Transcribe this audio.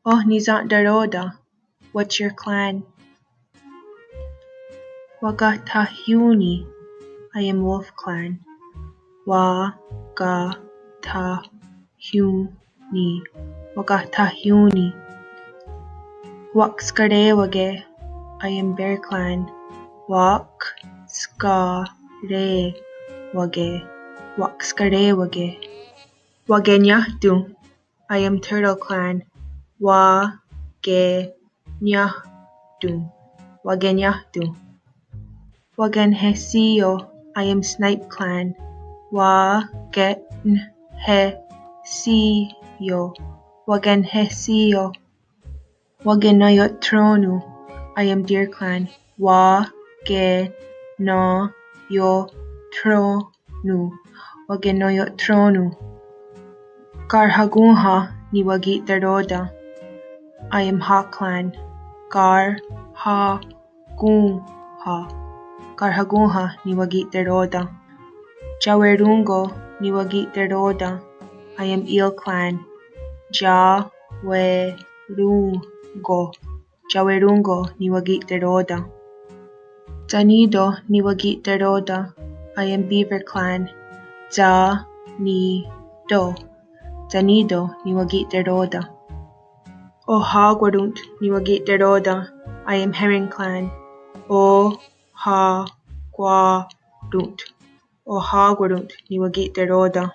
Oh, nisen'tarò, what's your clan? Rotinonhsion, I am Wolf Clan. Rotinonhsion, Rotinonhsion. Wage, I am Bear Clan. Wage, Wage. Wagenyahtu, I am Turtle Clan. Wagenyahtu, Wagenyahtu. Wagenhesio, I am Snipe Clan. Wagenhesio, Wagenhesio. Wagenoyotronu, I am Deer Clan. Wagenoyotronu, Wagenoyotronu. Garhagunha ni wagitaroda, I am Hawk Clan. Garhagunha, Garhagunha ni wagitaroda. Jawerungo ni wagitaroda, I am Eel Clan. Jawerungo, Jawerungo ni wagitaroda. Danido ni wagitaroda, I am Beaver Clan. Danido, Danido ni wagitaroda. O Hagwarunt ni wagitaroda, I am Herring Clan. O Hagwarunt, O Hagwarunt ni wagitaroda.